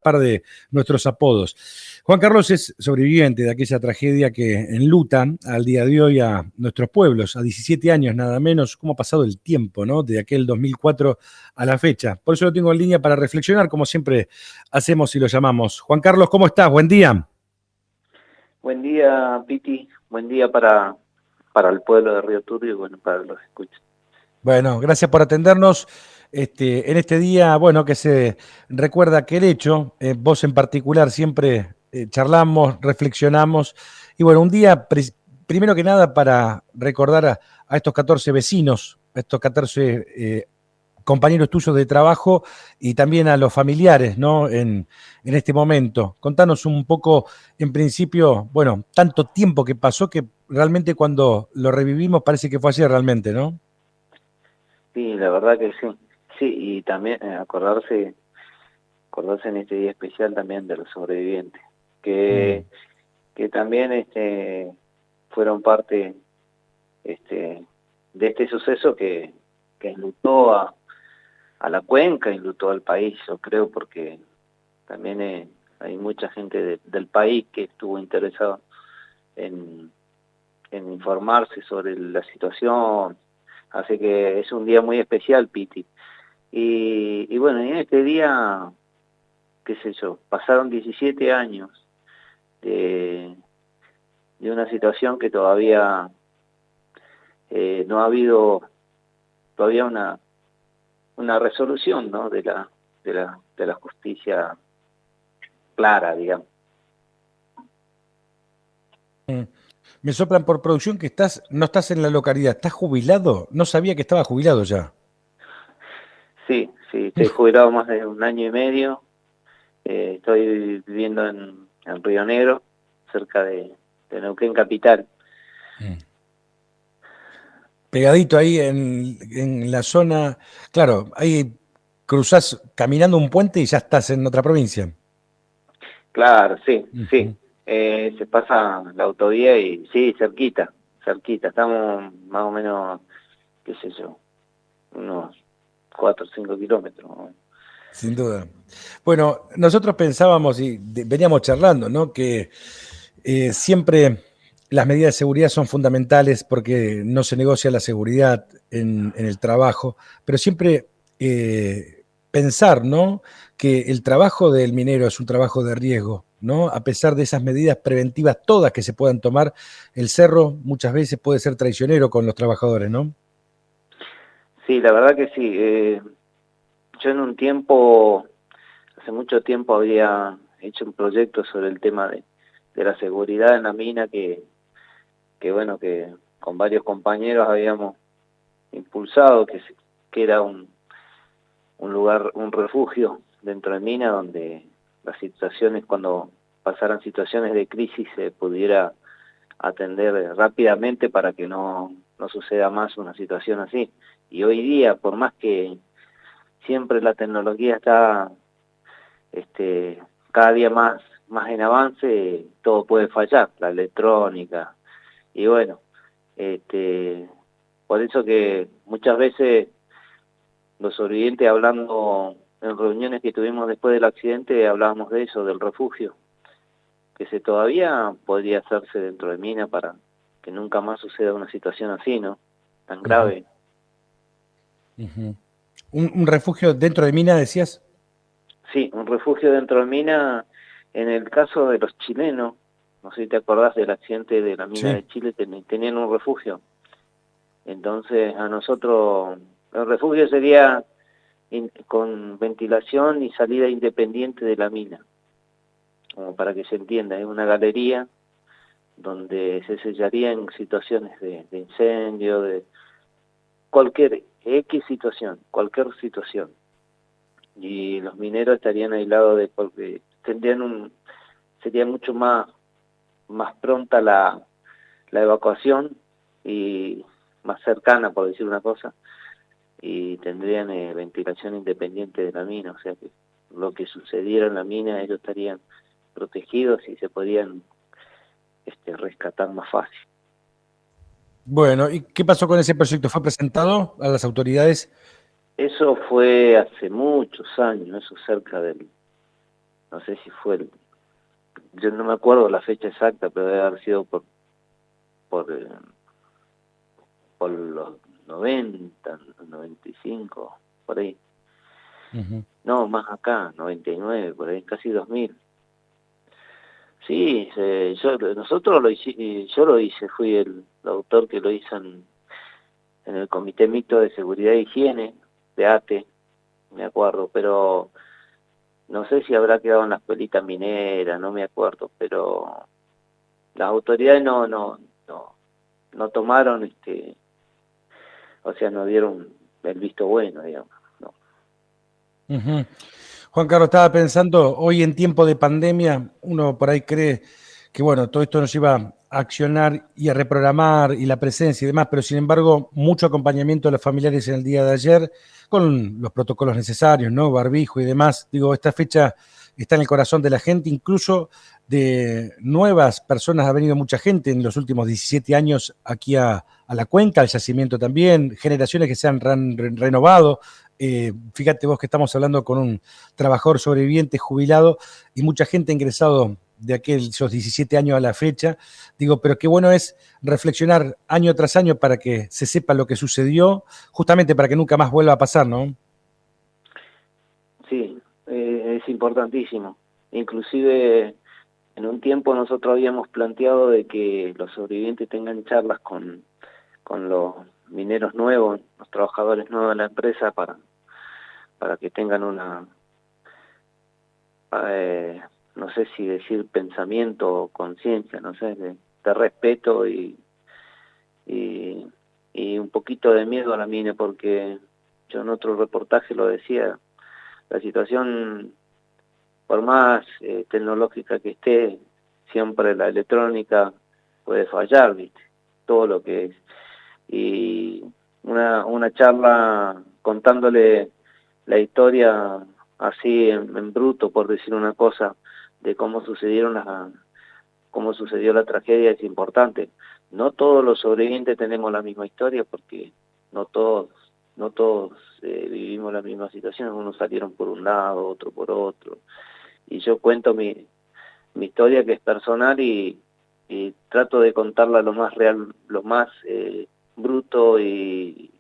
par de nuestros apodos. Juan Carlos es sobreviviente de aquella tragedia que enluta al día de hoy a nuestros pueblos, a 17 años nada menos. ¿Cómo ha pasado el tiempo, no? De aquel 2004 a la fecha. Por eso lo tengo en línea para reflexionar, como siempre hacemos y lo llamamos. Juan Carlos, ¿cómo estás? Buen día. Buen día, Piti. Buen día para el pueblo de Río Turbio y bueno, para los escuchas. Bueno, gracias por atendernos. En este día, bueno, que se recuerda aquel hecho, vos en particular siempre charlamos, reflexionamos, y bueno, un día, primero que nada, para recordar a estos 14 vecinos, a estos 14 compañeros tuyos de trabajo y también a los familiares, ¿no? En este momento. Contanos un poco, en principio, bueno, tanto tiempo que pasó que realmente cuando lo revivimos parece que fue ayer realmente, ¿no? Sí, la verdad que sí. Sí, y también acordarse en este día especial también de los sobrevivientes, que también fueron parte de este suceso que enlutó a la cuenca, enlutó al país, yo creo, porque también hay mucha gente del país que estuvo interesada en informarse sobre la situación. Así que es un día muy especial, Piti. Y bueno, en este día, qué sé yo, pasaron 17 años de una situación que todavía no ha habido todavía una resolución, ¿no? de la justicia clara, digamos. Me soplan por producción que no estás en la localidad, ¿estás jubilado? No sabía que estaba jubilado ya. Sí, estoy jubilado más de un año y medio. Estoy viviendo en Río Negro, cerca de Neuquén Capital. Pegadito ahí en la zona, claro, ahí cruzás caminando un puente y ya estás en otra provincia. Claro, sí. Se pasa la autovía y sí, cerquita. Estamos más o menos, qué sé yo, unos 4 o 5 kilómetros. Sin duda. Bueno, nosotros pensábamos y veníamos charlando, ¿no? Que siempre las medidas de seguridad son fundamentales porque no se negocia la seguridad en el trabajo, pero siempre pensar, ¿no? Que el trabajo del minero es un trabajo de riesgo, ¿no? A pesar de esas medidas preventivas todas que se puedan tomar, el cerro muchas veces puede ser traicionero con los trabajadores, ¿no? Sí, la verdad que sí. Yo en un tiempo, hace mucho tiempo había hecho un proyecto sobre el tema de la seguridad en la mina que bueno, que con varios compañeros habíamos impulsado, que era un lugar, un refugio dentro de mina donde las situaciones, cuando pasaran situaciones de crisis, se pudiera atender rápidamente para que no suceda más una situación así. Y hoy día, por más que siempre la tecnología está cada día más en avance, todo puede fallar, la electrónica. Y bueno, por eso que muchas veces los sobrevivientes, hablando en reuniones que tuvimos después del accidente, hablábamos de eso, del refugio, que todavía podría hacerse dentro de mina para que nunca más suceda una situación así, ¿no? Tan grave. Un refugio dentro de mina, decías. Sí, un refugio dentro de mina. En el caso de los chilenos, no sé si te acordás del accidente de la mina de Chile, tenían un refugio. Entonces a nosotros, el refugio sería con ventilación y salida independiente de la mina, como para que se entienda, es una galería donde se sellaría en situaciones de incendio, de cualquier cualquier situación. Y los mineros estarían aislados porque sería mucho más pronta la evacuación y más cercana, por decir una cosa, y tendrían ventilación independiente de la mina, o sea que lo que sucediera en la mina ellos estarían protegidos y se podían rescatar más fácil. Bueno, ¿y qué pasó con ese proyecto? ¿Fue presentado a las autoridades? Eso fue hace muchos años, eso cerca del no sé si fue, yo no me acuerdo la fecha exacta, pero debe haber sido por, eh, por los 90, 95, por ahí. Ujú. No, más acá, 99, por ahí, casi 2000. Sí, nosotros yo lo hice, fui el autor que lo hizo en el Comité Mixto de Seguridad e Higiene de ATE, me acuerdo, pero no sé si habrá quedado en la escuelita minera, no me acuerdo, pero las autoridades no tomaron, o sea, no dieron el visto bueno, digamos, no. Ujú. Juan Carlos, estaba pensando, hoy en tiempo de pandemia, uno por ahí cree que, bueno, todo esto nos iba a accionar y a reprogramar y la presencia y demás, pero sin embargo, mucho acompañamiento de los familiares en el día de ayer con los protocolos necesarios, ¿no? Barbijo y demás. Digo, esta fecha está en el corazón de la gente, incluso de nuevas personas. Ha venido mucha gente en los últimos 17 años aquí a la cuenca, al yacimiento también, generaciones que se han renovado. Fíjate vos que estamos hablando con un trabajador sobreviviente jubilado y mucha gente ha ingresado de esos 17 años a la fecha. Digo, pero qué bueno es reflexionar año tras año para que se sepa lo que sucedió, justamente para que nunca más vuelva a pasar, ¿no? Sí, es importantísimo. Inclusive en un tiempo nosotros habíamos planteado de que los sobrevivientes tengan charlas con los mineros nuevos, los trabajadores nuevos de la empresa para que tengan una, no sé si decir pensamiento o conciencia, no sé, de respeto y, y un poquito de miedo a la mina, porque yo en otro reportaje lo decía, la situación, por más tecnológica que esté, siempre la electrónica puede fallar, ¿viste? Todo lo que es. Y una charla contándole la historia así en bruto, por decir una cosa, de cómo sucedió la tragedia es importante. No todos los sobrevivientes tenemos la misma historia porque no todos, no todos vivimos la misma situación, unos salieron por un lado, otro por otro. Y yo cuento mi historia que es personal y trato de contarla lo más real, lo más bruto y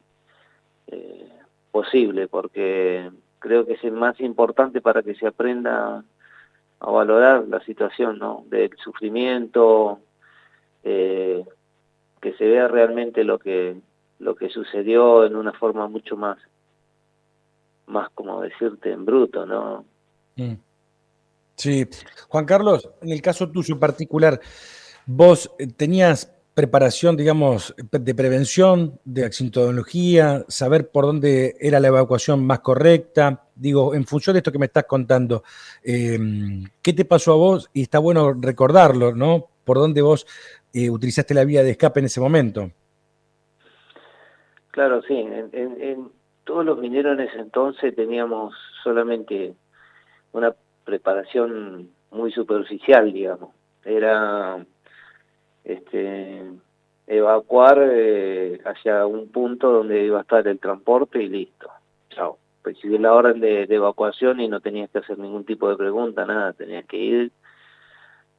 eh, posible, porque creo que es el más importante para que se aprenda a valorar la situación, ¿no? Del sufrimiento, eh, que se vea realmente lo que sucedió en una forma mucho más como decirte en bruto, ¿no? Mm. Sí. Juan Carlos, en el caso tuyo en particular, ¿vos tenías preparación, digamos, de prevención, de accidentología, saber por dónde era la evacuación más correcta? Digo, en función de esto que me estás contando, eh, ¿qué te pasó a vos? Y está bueno recordarlo, ¿no? ¿Por dónde vos utilizaste la vía de escape en ese momento? Claro, sí, en todos los mineros en ese entonces teníamos solamente una preparación muy superficial, digamos. Era este, evacuar hacia un punto donde iba a estar el transporte y listo. Chao. Recibí la orden de evacuación y no tenías que hacer ningún tipo de pregunta, nada. Tenías que ir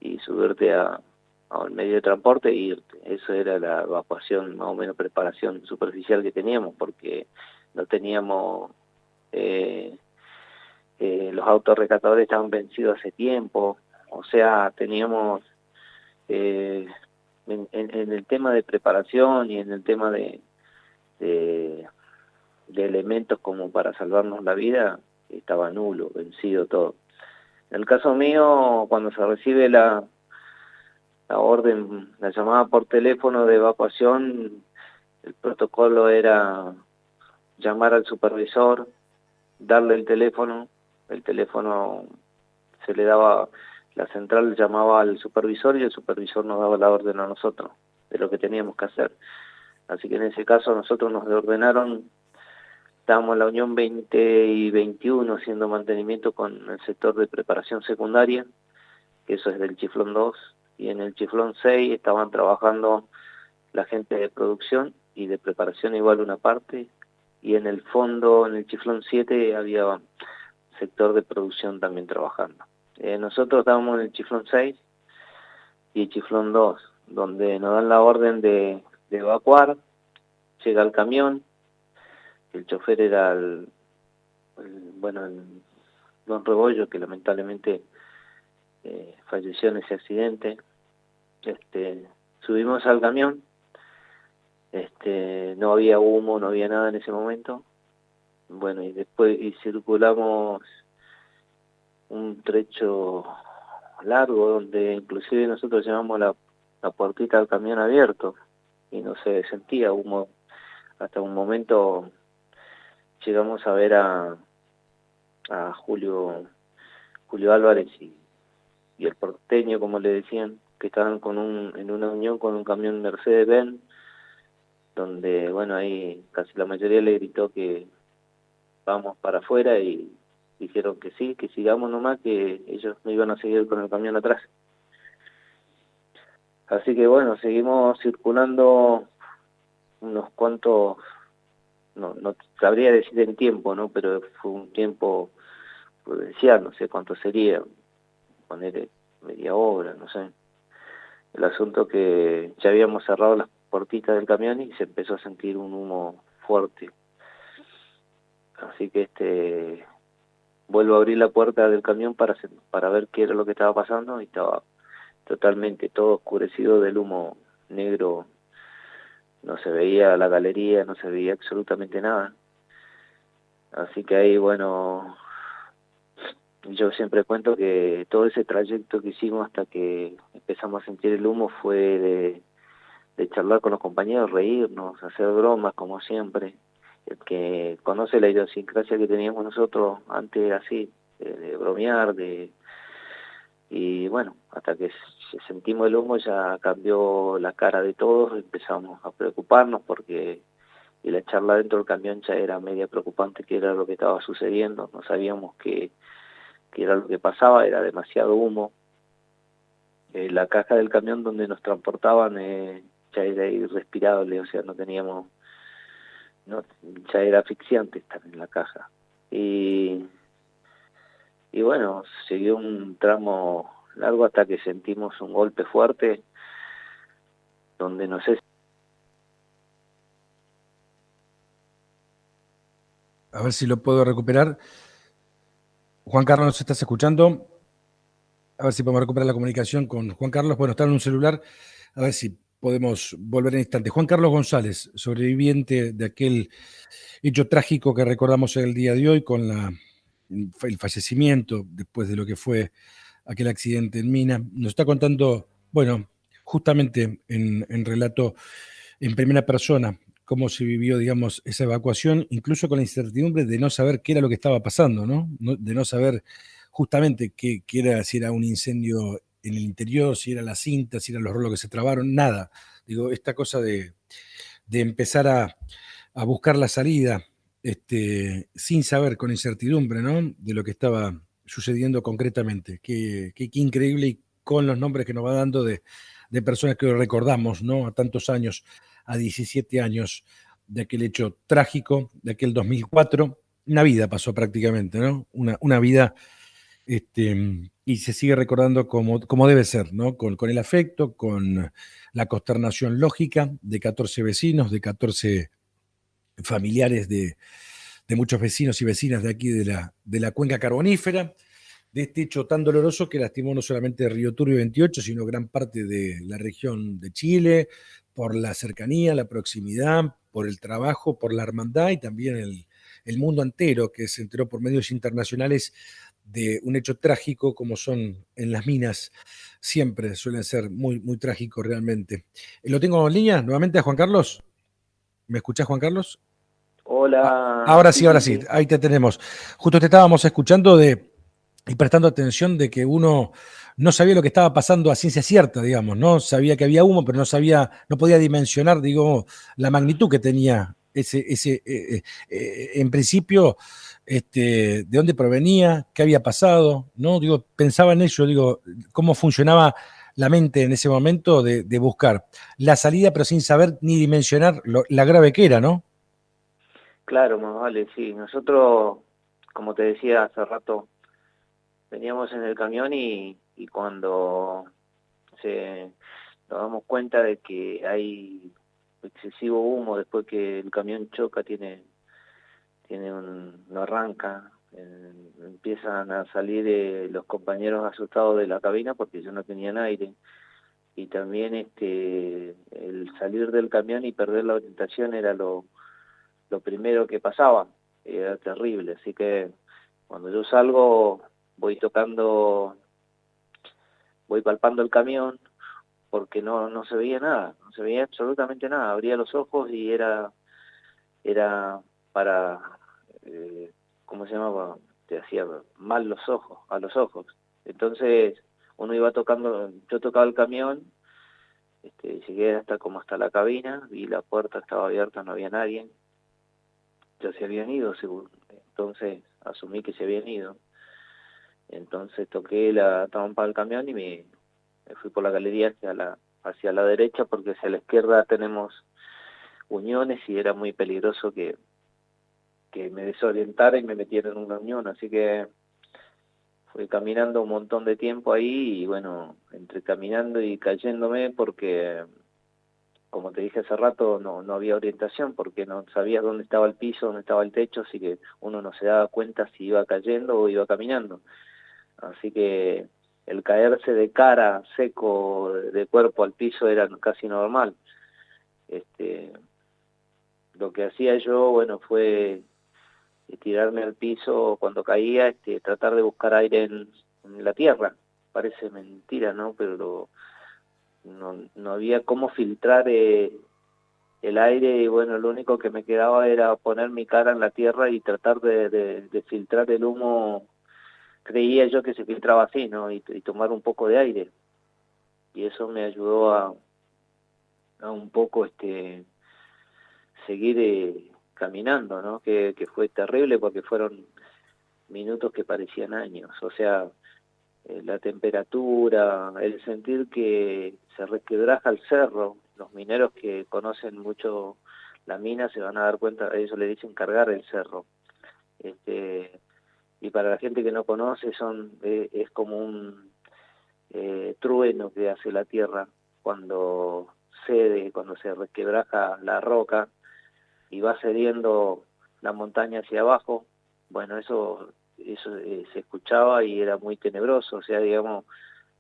y subirte a un medio de transporte e irte. Eso era la evacuación, más o menos preparación superficial que teníamos, porque no teníamos... Eh, los autos rescatadores estaban vencidos hace tiempo, o sea, teníamos eh, en el tema de preparación y en el tema de, de elementos como para salvarnos la vida, estaba nulo, vencido todo. En el caso mío, cuando se recibe la orden, la llamada por teléfono de evacuación, el protocolo era llamar al supervisor, darle el teléfono se le daba, la central llamaba al supervisor y el supervisor nos daba la orden a nosotros de lo que teníamos que hacer. Así que en ese caso nosotros nos ordenaron, estábamos en la Unión 20 y 21 haciendo mantenimiento con el sector de preparación secundaria, que eso es del Chiflón 2, y en el Chiflón 6 estaban trabajando la gente de producción y de preparación igual una parte, y en el fondo, en el Chiflón 7, había sector de producción también trabajando. Nosotros estábamos en el Chiflón 6 y el Chiflón 2, donde nos dan la orden de evacuar. Llega el camión, el chofer era el Don Rebollo, que lamentablemente falleció en ese accidente. Subimos al camión, no había humo, no había nada en ese momento. Bueno, y después circulamos un trecho largo donde inclusive nosotros llevamos la puertita del camión abierto y no se sentía humo. Hasta un momento llegamos a ver a Julio Álvarez y el porteño, como le decían, que estaban en una unión con un camión Mercedes-Benz, donde, bueno, ahí casi la mayoría le gritó que vamos para afuera y dijeron que sí, que sigamos nomás, que ellos no iban a seguir con el camión atrás. Así que bueno, seguimos circulando unos cuantos, no sabría decir en tiempo, ¿no? Pero fue un tiempo prudencial, no sé cuánto sería, poner media hora, no sé. El asunto que ya habíamos cerrado las puertitas del camión y se empezó a sentir un humo fuerte. Así que vuelvo a abrir la puerta del camión para ver qué era lo que estaba pasando y estaba totalmente todo oscurecido del humo negro. No se veía la galería, no se veía absolutamente nada. Así que ahí, bueno, yo siempre cuento que todo ese trayecto que hicimos hasta que empezamos a sentir el humo fue de charlar con los compañeros, reírnos, hacer bromas como siempre. El que conoce la idiosincrasia que teníamos nosotros antes era así, de bromear, y bueno, hasta que sentimos el humo ya cambió la cara de todos, empezamos a preocuparnos porque y la charla dentro del camión ya era media preocupante, que era lo que estaba sucediendo, no sabíamos qué era lo que pasaba, era demasiado humo. La caja del camión donde nos transportaban ya era irrespirable, o sea, ya era asfixiante estar en la caja. Y bueno, siguió un tramo largo hasta que sentimos un golpe fuerte, donde no sé. A ver si lo puedo recuperar. Juan Carlos, ¿nos estás escuchando? A ver si podemos recuperar la comunicación con Juan Carlos. Bueno, está en un celular. A ver si podemos volver en instante. Juan Carlos González, sobreviviente de aquel hecho trágico que recordamos el día de hoy con el fallecimiento después de lo que fue aquel accidente en Mina. Nos está contando, bueno, justamente en relato en primera persona, cómo se vivió, digamos, esa evacuación, incluso con la incertidumbre de no saber qué era lo que estaba pasando, ¿no? De no saber justamente qué era, si era un incendio en el interior, si era la cinta, si eran los rolos que se trabaron, nada. Digo, esta cosa de empezar a buscar la salida sin saber, con incertidumbre, ¿no? De lo que estaba sucediendo concretamente. Qué increíble, y con los nombres que nos va dando de personas que recordamos, ¿no? A tantos años, a 17 años de aquel hecho trágico, de aquel 2004. Una vida pasó prácticamente, ¿no? Una vida, y se sigue recordando como debe ser, ¿no? Con el afecto, con la consternación lógica de 14 vecinos, de 14 familiares de muchos vecinos y vecinas de aquí de la cuenca carbonífera, de este hecho tan doloroso que lastimó no solamente Río Turbio 28, sino gran parte de la región de Chile, por la cercanía, la proximidad, por el trabajo, por la hermandad, y también el mundo entero que se enteró por medios internacionales de un hecho trágico como son en las minas. Siempre suelen ser muy, muy trágicos realmente. ¿Lo tengo en línea nuevamente a Juan Carlos? ¿Me escuchás, Juan Carlos? Hola, Ahora sí, sí, ahora sí, sí, sí. ahí te tenemos. Justo te estábamos escuchando y prestando atención de que uno no sabía lo que estaba pasando a ciencia cierta, digamos, ¿no? Sabía que había humo, pero no podía dimensionar, digo, la magnitud que tenía en principio, de dónde provenía, qué había pasado, ¿no? Digo, pensaba en ello, digo, cómo funcionaba la mente en ese momento de buscar la salida, pero sin saber ni dimensionar la grave que era, ¿no? Claro, más vale, sí. Nosotros, como te decía hace rato, veníamos en el camión y cuando nos damos cuenta de que hay excesivo humo después que el camión choca, no arranca, empiezan a salir los compañeros asustados de la cabina porque yo no tenían aire, y también el salir del camión y perder la orientación era lo primero que pasaba, era terrible. Así que cuando yo salgo voy palpando el camión porque no se veía nada, no se veía absolutamente nada. Abría los ojos y era para, ¿cómo se llamaba? Te hacía mal los ojos, a los ojos. Entonces uno iba tocando, yo tocaba el camión, llegué hasta la cabina, vi la puerta estaba abierta, no había nadie, ya se habían ido, seguro. Entonces asumí que se habían ido. Entonces toqué la trompa del camión y me fui por la galería hacia la derecha, porque hacia la izquierda tenemos uniones y era muy peligroso que me desorientara y me metiera en una unión. Así que fui caminando un montón de tiempo ahí y bueno, entre caminando y cayéndome, porque como te dije hace rato, no había orientación, porque no sabías dónde estaba el piso, dónde estaba el techo, así que uno no se daba cuenta si iba cayendo o iba caminando. Así que el caerse de cara, seco, de cuerpo al piso era casi normal. Lo que hacía yo, bueno, fue tirarme al piso cuando caía, tratar de buscar aire en la tierra. Parece mentira, ¿no? Pero no había cómo filtrar el aire, y bueno, lo único que me quedaba era poner mi cara en la tierra y tratar de filtrar el humo. Creía yo que se filtraba así, ¿no? Y tomar un poco de aire. Y eso me ayudó a un poco seguir caminando, ¿no? Que fue terrible porque fueron minutos que parecían años. O sea, la temperatura, el sentir que se resquebraja el cerro. Los mineros que conocen mucho la mina se van a dar cuenta, ellos le dicen cargar el cerro. Y para la gente que no conoce es como un trueno que hace la tierra cuando cede, cuando se resquebraja la roca y va cediendo la montaña hacia abajo. Bueno, eso se escuchaba y era muy tenebroso. O sea, digamos,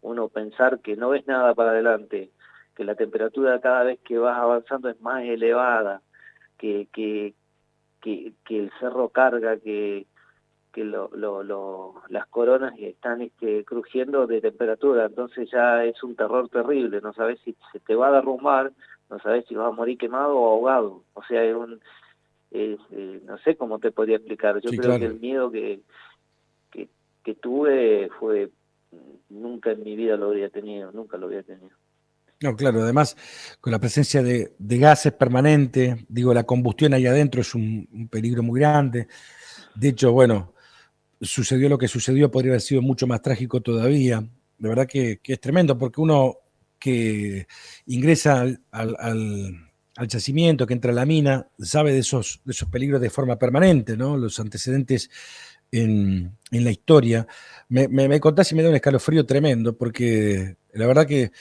uno pensar que no ves nada para adelante, que la temperatura cada vez que vas avanzando es más elevada, que el cerro carga, que las coronas están crujiendo de temperatura. Entonces ya es un terror terrible, no sabes si se te va a derrumbar, no sabes si vas a morir quemado o ahogado. O sea, no sé cómo te podría explicar. Yo Sí, creo que claro. el miedo que, que tuve fue, nunca en mi vida lo había tenido, nunca lo había tenido. No, claro, además, con la presencia de gases permanentes, digo, la combustión ahí adentro es un peligro muy grande. De hecho, bueno, sucedió lo que sucedió, podría haber sido mucho más trágico todavía. De verdad que es tremendo, porque uno que ingresa al yacimiento, que entra a la mina, sabe de esos peligros de forma permanente, ¿no? Los antecedentes en la historia. Me contás y me da un escalofrío tremendo, porque la verdad que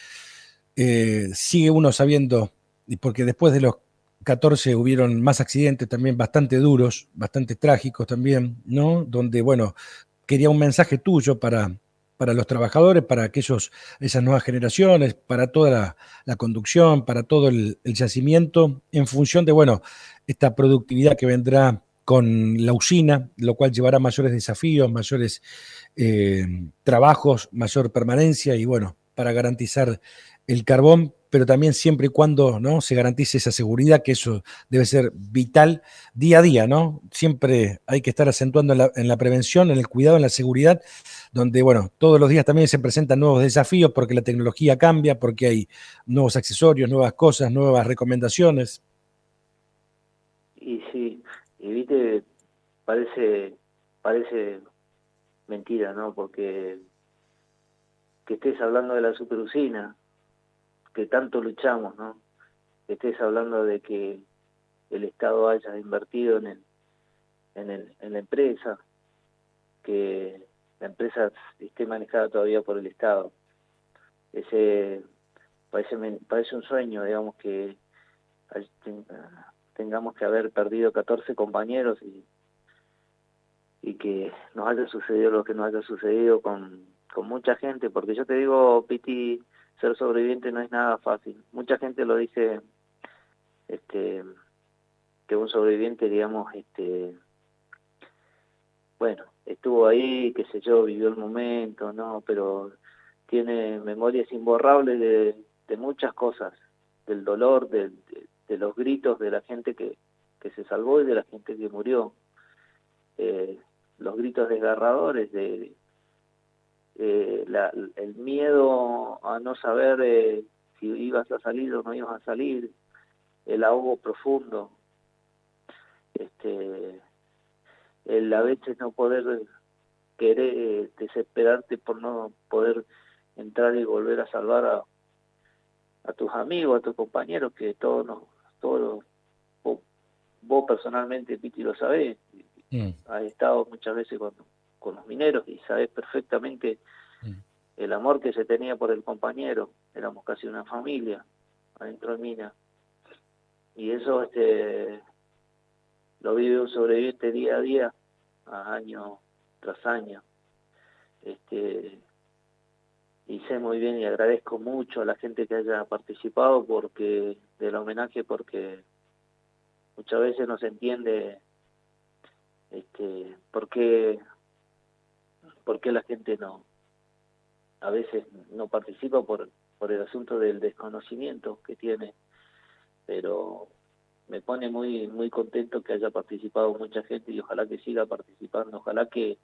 sigue uno sabiendo, y porque después de los 14 hubieron más accidentes también bastante duros, bastante trágicos también, ¿no? Donde, bueno, quería un mensaje tuyo para los trabajadores, para esas nuevas generaciones, para toda la conducción, para todo el yacimiento, en función de, bueno, esta productividad que vendrá con la usina, lo cual llevará mayores desafíos, mayores trabajos, mayor permanencia y, bueno, para garantizar el carbón, pero también siempre y cuando, ¿no?, se garantice esa seguridad, que eso debe ser vital día a día, ¿no? Siempre hay que estar acentuando en la prevención, en el cuidado, en la seguridad, donde, bueno, todos los días también se presentan nuevos desafíos porque la tecnología cambia, porque hay nuevos accesorios, nuevas cosas, nuevas recomendaciones. Y sí, y viste, parece mentira, ¿no? Porque que estés hablando de la superusina, que tanto luchamos, ¿no? Que estés hablando de que el Estado haya invertido en la empresa, que la empresa esté manejada todavía por el Estado. Ese parece un sueño, digamos, que tengamos que haber perdido 14 compañeros y que nos haya sucedido lo que nos haya sucedido con mucha gente, porque yo te digo, Piti, ser sobreviviente no es nada fácil. Mucha gente lo dice, que un sobreviviente, digamos, bueno, estuvo ahí, qué sé yo, vivió el momento, ¿no? Pero tiene memorias imborrables de muchas cosas, del dolor, de los gritos de la gente que se salvó y de la gente que murió. Los gritos desgarradores, el miedo a no saber si ibas a salir o no ibas a salir, el ahogo profundo, el a veces no poder querer, desesperarte por no poder entrar y volver a salvar a tus amigos, a tus compañeros, que todos vos personalmente, Piti, lo sabés, has estado muchas veces con los mineros y sabés perfectamente el amor que se tenía por el compañero. Éramos casi una familia adentro de mina, y eso lo vive un sobreviviente día a día, año tras año. Y sé muy bien y agradezco mucho a la gente que haya participado del homenaje, porque muchas veces no se entiende por qué la gente a veces no participa por el asunto del desconocimiento que tiene, pero me pone muy muy contento que haya participado mucha gente y ojalá que siga participando, ojalá que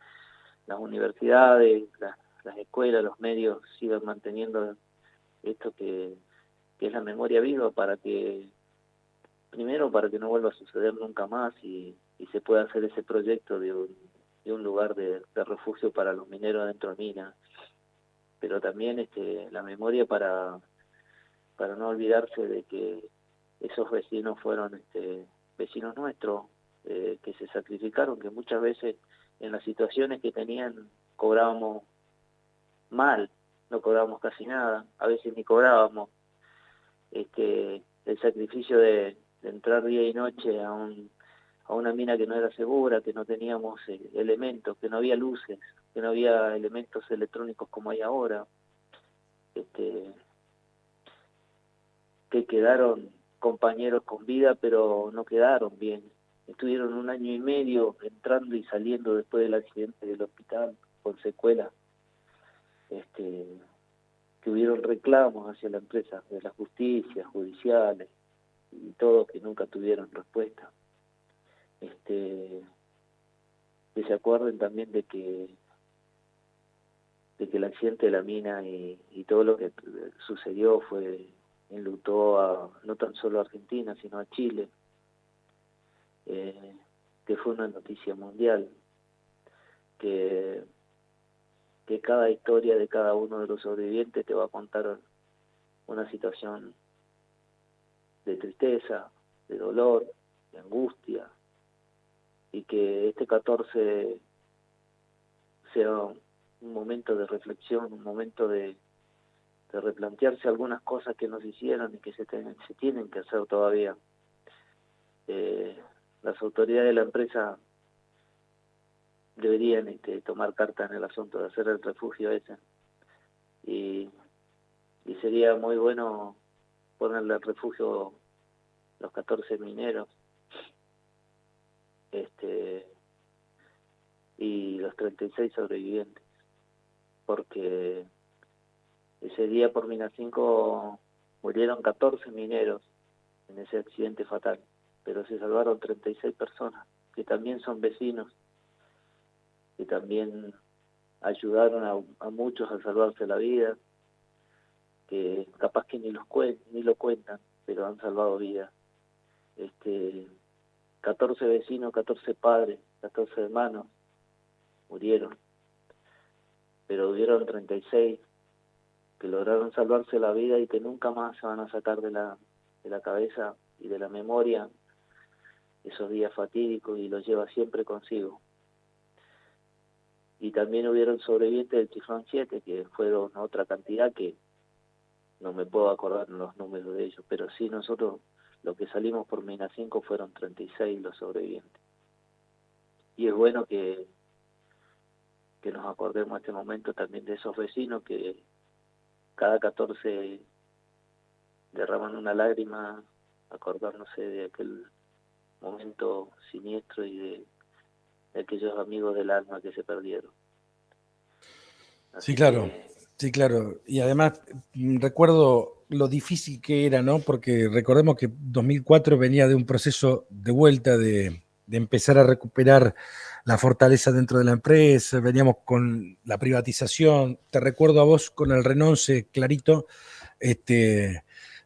las universidades, las escuelas, los medios sigan manteniendo esto que es la memoria viva, primero para que no vuelva a suceder nunca más y se pueda hacer ese proyecto de un lugar de refugio para los mineros adentro de minas, pero también la memoria para no olvidarse de que esos vecinos fueron vecinos nuestros, que se sacrificaron, que muchas veces en las situaciones que tenían cobrábamos mal, no cobrábamos casi nada, a veces ni cobrábamos. El sacrificio de entrar día y noche a una mina que no era segura, que no teníamos elementos, que no había luces, que no había elementos electrónicos como hay ahora, que quedaron compañeros con vida, pero no quedaron bien. Estuvieron 1 año y medio entrando y saliendo después del accidente del hospital con secuelas. Que hubieron reclamos hacia la empresa de la justicia, judiciales, y todos que nunca tuvieron respuesta. Que se acuerden también de que el accidente de la mina y todo lo que sucedió enlutó no tan solo a Argentina, sino a Chile, que fue una noticia mundial, que cada historia de cada uno de los sobrevivientes te va a contar una situación de tristeza, de dolor, de angustia, y que este 14 sea un momento de reflexión, un momento de replantearse algunas cosas que nos hicieron y que se tienen que hacer todavía. Las autoridades de la empresa deberían tomar carta en el asunto de hacer el refugio ese, y sería muy bueno ponerle al refugio los 14 mineros y los 36 sobrevivientes, porque ese día por Mina 5 murieron 14 mineros en ese accidente fatal, pero se salvaron 36 personas, que también son vecinos, que también ayudaron a muchos a salvarse la vida, que capaz que ni lo cuentan, pero han salvado vidas. 14 vecinos, 14 padres, 14 hermanos murieron, pero hubieron 36 que lograron salvarse la vida y que nunca más se van a sacar de la cabeza y de la memoria esos días fatídicos, y los lleva siempre consigo. y también hubieron sobrevivientes del Tifón 7, que fueron otra cantidad que no me puedo acordar los números de ellos, pero sí nosotros, lo que salimos por Mina 5 fueron 36 los sobrevivientes. Y es bueno que nos acordemos en este momento también de esos vecinos que cada 14 derraman una lágrima acordándose de aquel momento siniestro y de aquellos amigos del alma que se perdieron. Sí, Así claro, que sí, claro. Y además recuerdo lo difícil que era, ¿no? Porque recordemos que 2004 venía de un proceso de vuelta, de empezar a recuperar la fortaleza dentro de la empresa, veníamos con la privatización. Te recuerdo a vos con el Renonce clarito,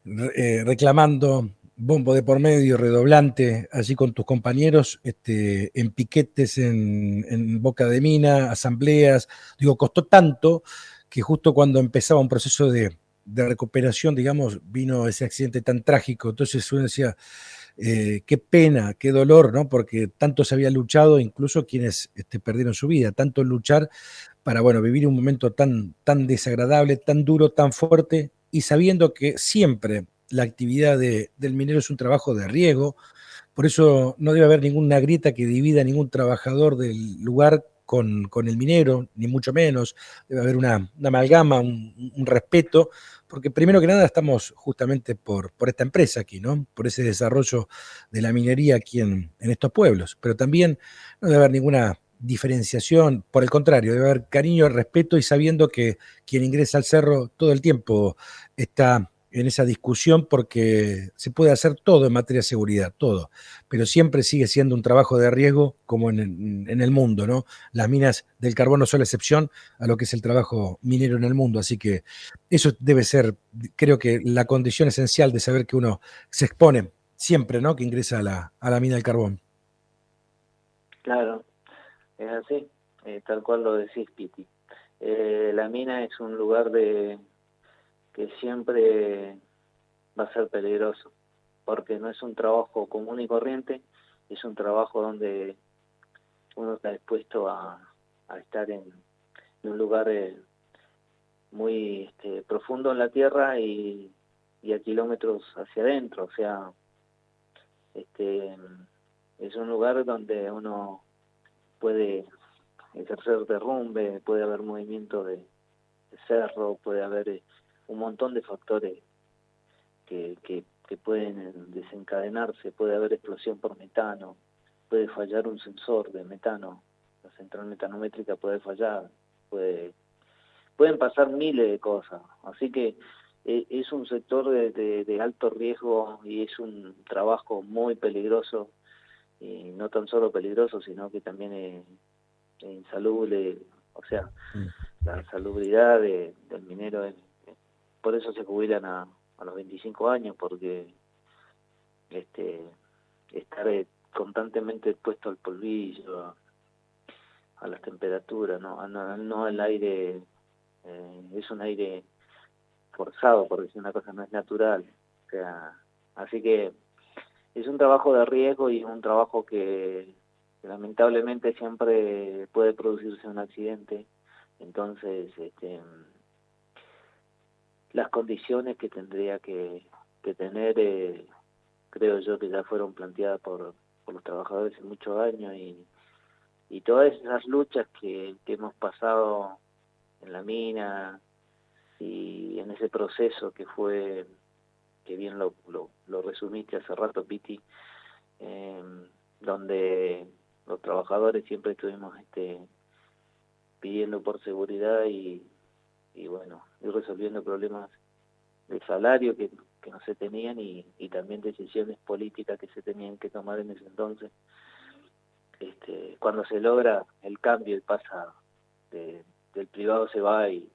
reclamando bombo de por medio, redoblante, allí con tus compañeros, en piquetes en Boca de Mina, asambleas. Digo, costó tanto que justo cuando empezaba un proceso de recuperación, digamos, vino ese accidente tan trágico. Entonces uno decía, qué pena, qué dolor, ¿no? Porque tanto se había luchado, incluso quienes perdieron su vida, tanto luchar para, bueno, vivir un momento tan desagradable, tan duro, tan fuerte, y sabiendo que siempre la actividad del minero es un trabajo de riesgo, por eso no debe haber ninguna grieta que divida a ningún trabajador del lugar con el minero, ni mucho menos. Debe haber una amalgama, un respeto, porque primero que nada estamos justamente por esta empresa aquí, ¿no? Por ese desarrollo de la minería aquí en estos pueblos. Pero también no debe haber ninguna diferenciación, por el contrario, debe haber cariño, respeto y sabiendo que quien ingresa al cerro todo el tiempo está en esa discusión porque se puede hacer todo en materia de seguridad, todo, pero siempre sigue siendo un trabajo de riesgo como en el mundo, ¿no? Las minas del carbón no son la excepción a lo que es el trabajo minero en el mundo, así que eso debe ser, creo que la condición esencial de saber que uno se expone siempre, ¿no? Que ingresa a la mina del carbón. claro, es así, tal cual lo decís, Piti. La mina es un lugar que siempre va a ser peligroso, porque no es un trabajo común y corriente, es un trabajo donde uno está dispuesto a estar en un lugar muy profundo en la tierra y a kilómetros hacia adentro, o sea, este, es un lugar donde uno puede ejercer derrumbe, puede haber movimiento de cerro, puede haber un montón de factores que pueden desencadenarse, puede haber explosión por metano, puede fallar un sensor de metano, la central metanométrica puede fallar, pueden pasar miles de cosas, así que es un sector de alto riesgo y es un trabajo muy peligroso, y no tan solo peligroso, sino que también es insalubre, o sea, Mm. la salubridad del minero por eso se jubilan a los 25 años, porque este estar constantemente expuesto al polvillo, a las temperaturas, no el aire, es un aire forzado, porque si una cosa no es natural, o sea, así que es un trabajo de riesgo y un trabajo que lamentablemente siempre puede producirse un accidente, entonces las condiciones que tendría que tener, creo yo que ya fueron planteadas por los trabajadores hace muchos años y todas esas luchas que hemos pasado en la mina y en ese proceso que fue, que bien lo resumiste hace rato, Piti, eh, donde los trabajadores siempre estuvimos pidiendo por seguridad y bueno, ir resolviendo problemas de salario que no se tenían y también decisiones políticas que se tenían que tomar en ese entonces. Cuando se logra el cambio y pasa del privado se va y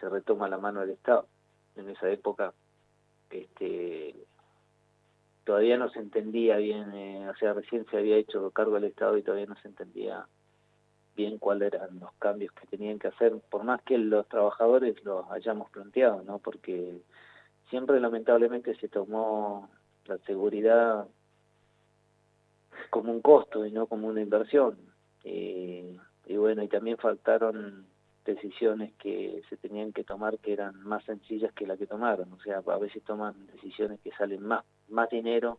se retoma la mano del Estado. En esa época todavía no se entendía bien, o sea, recién se había hecho cargo del Estado y todavía no se entendía bien cuáles eran los cambios que tenían que hacer, por más que los trabajadores los hayamos planteado, ¿no? Porque siempre lamentablemente se tomó la seguridad como un costo y no como una inversión. y bueno, y también faltaron decisiones que se tenían que tomar que eran más sencillas que las que tomaron, o sea, a veces toman decisiones que salen más dinero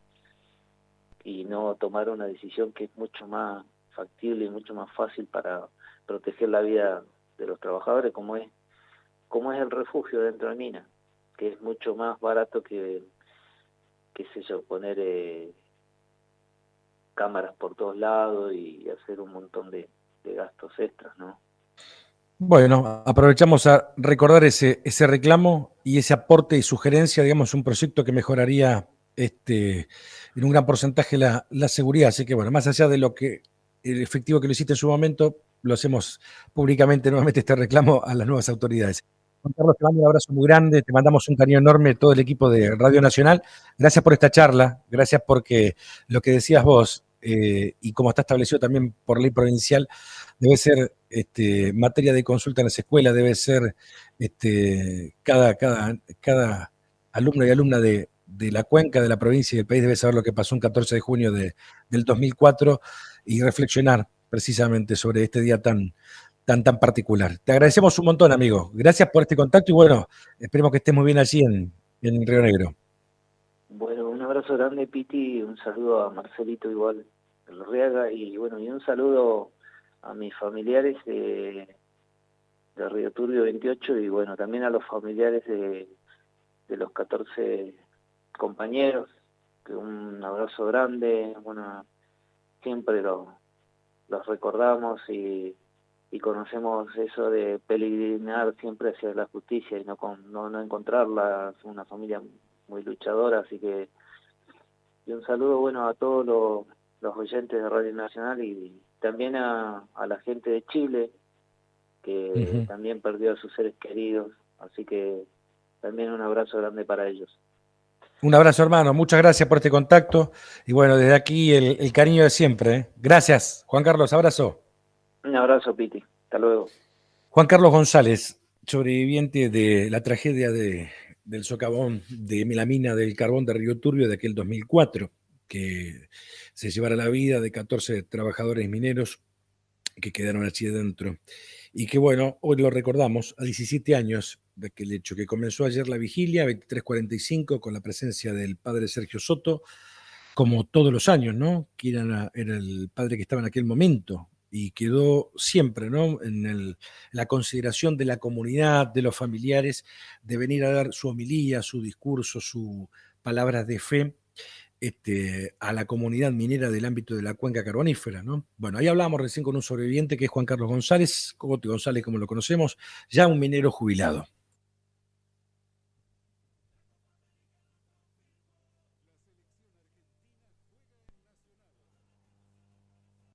y no tomar una decisión que es mucho más factible y mucho más fácil para proteger la vida de los trabajadores, como es el refugio dentro de mina, que es mucho más barato que, qué sé yo, poner cámaras por todos lados y hacer un montón de gastos extras, ¿no? Bueno, aprovechamos a recordar ese reclamo y ese aporte y sugerencia, digamos, un proyecto que mejoraría en un gran porcentaje la seguridad. Así que, bueno, más allá de lo que el efectivo que lo hiciste en su momento, lo hacemos públicamente nuevamente este reclamo a las nuevas autoridades. Juan Carlos, te mando un abrazo muy grande, te mandamos un cariño enorme todo el equipo de Radio Nacional. Gracias por esta charla, gracias porque lo que decías vos, y como está establecido también por ley provincial, debe ser materia de consulta en las escuelas, debe ser cada alumno y alumna de la cuenca, de la provincia y del país debe saber lo que pasó un 14 de junio del 2004 y reflexionar precisamente sobre este día tan particular. Te agradecemos un montón, amigo. Gracias por este contacto y bueno, esperemos que estés muy bien allí en Río Negro. Bueno, un abrazo grande, Piti, un saludo a Marcelito igual, el Riaga, y bueno, y un saludo a mis familiares de Río Turbio 28 y bueno, también a los familiares de los 14 compañeros, que un abrazo grande, bueno, siempre los recordamos y conocemos eso de peregrinar siempre hacia la justicia y no encontrarla, es una familia muy luchadora, así que y un saludo bueno a todos los oyentes de Radio Nacional y también a la gente de Chile, que también perdió a sus seres queridos, así que también un abrazo grande para ellos. Un abrazo, hermano. Muchas gracias por este contacto. Y bueno, desde aquí el cariño de siempre. Gracias, Juan Carlos. Abrazo. Un abrazo, Piti. Hasta luego. Juan Carlos González, sobreviviente de la tragedia del socavón de la mina del carbón de Río Turbio de aquel 2004, que se llevara la vida de 14 trabajadores mineros que quedaron allí dentro. Y que bueno, hoy lo recordamos a 17 años de aquel hecho, que comenzó ayer la vigilia, 23:45, con la presencia del padre Sergio Soto, como todos los años, ¿no? Que era el padre que estaba en aquel momento y quedó siempre, ¿no? En la consideración de la comunidad, de los familiares, de venir a dar su homilía, su discurso, sus palabras de fe a la comunidad minera del ámbito de la cuenca carbonífera, ¿no? Bueno, ahí hablábamos recién con un sobreviviente que es Juan Carlos González, Cogote González como lo conocemos, ya un minero jubilado.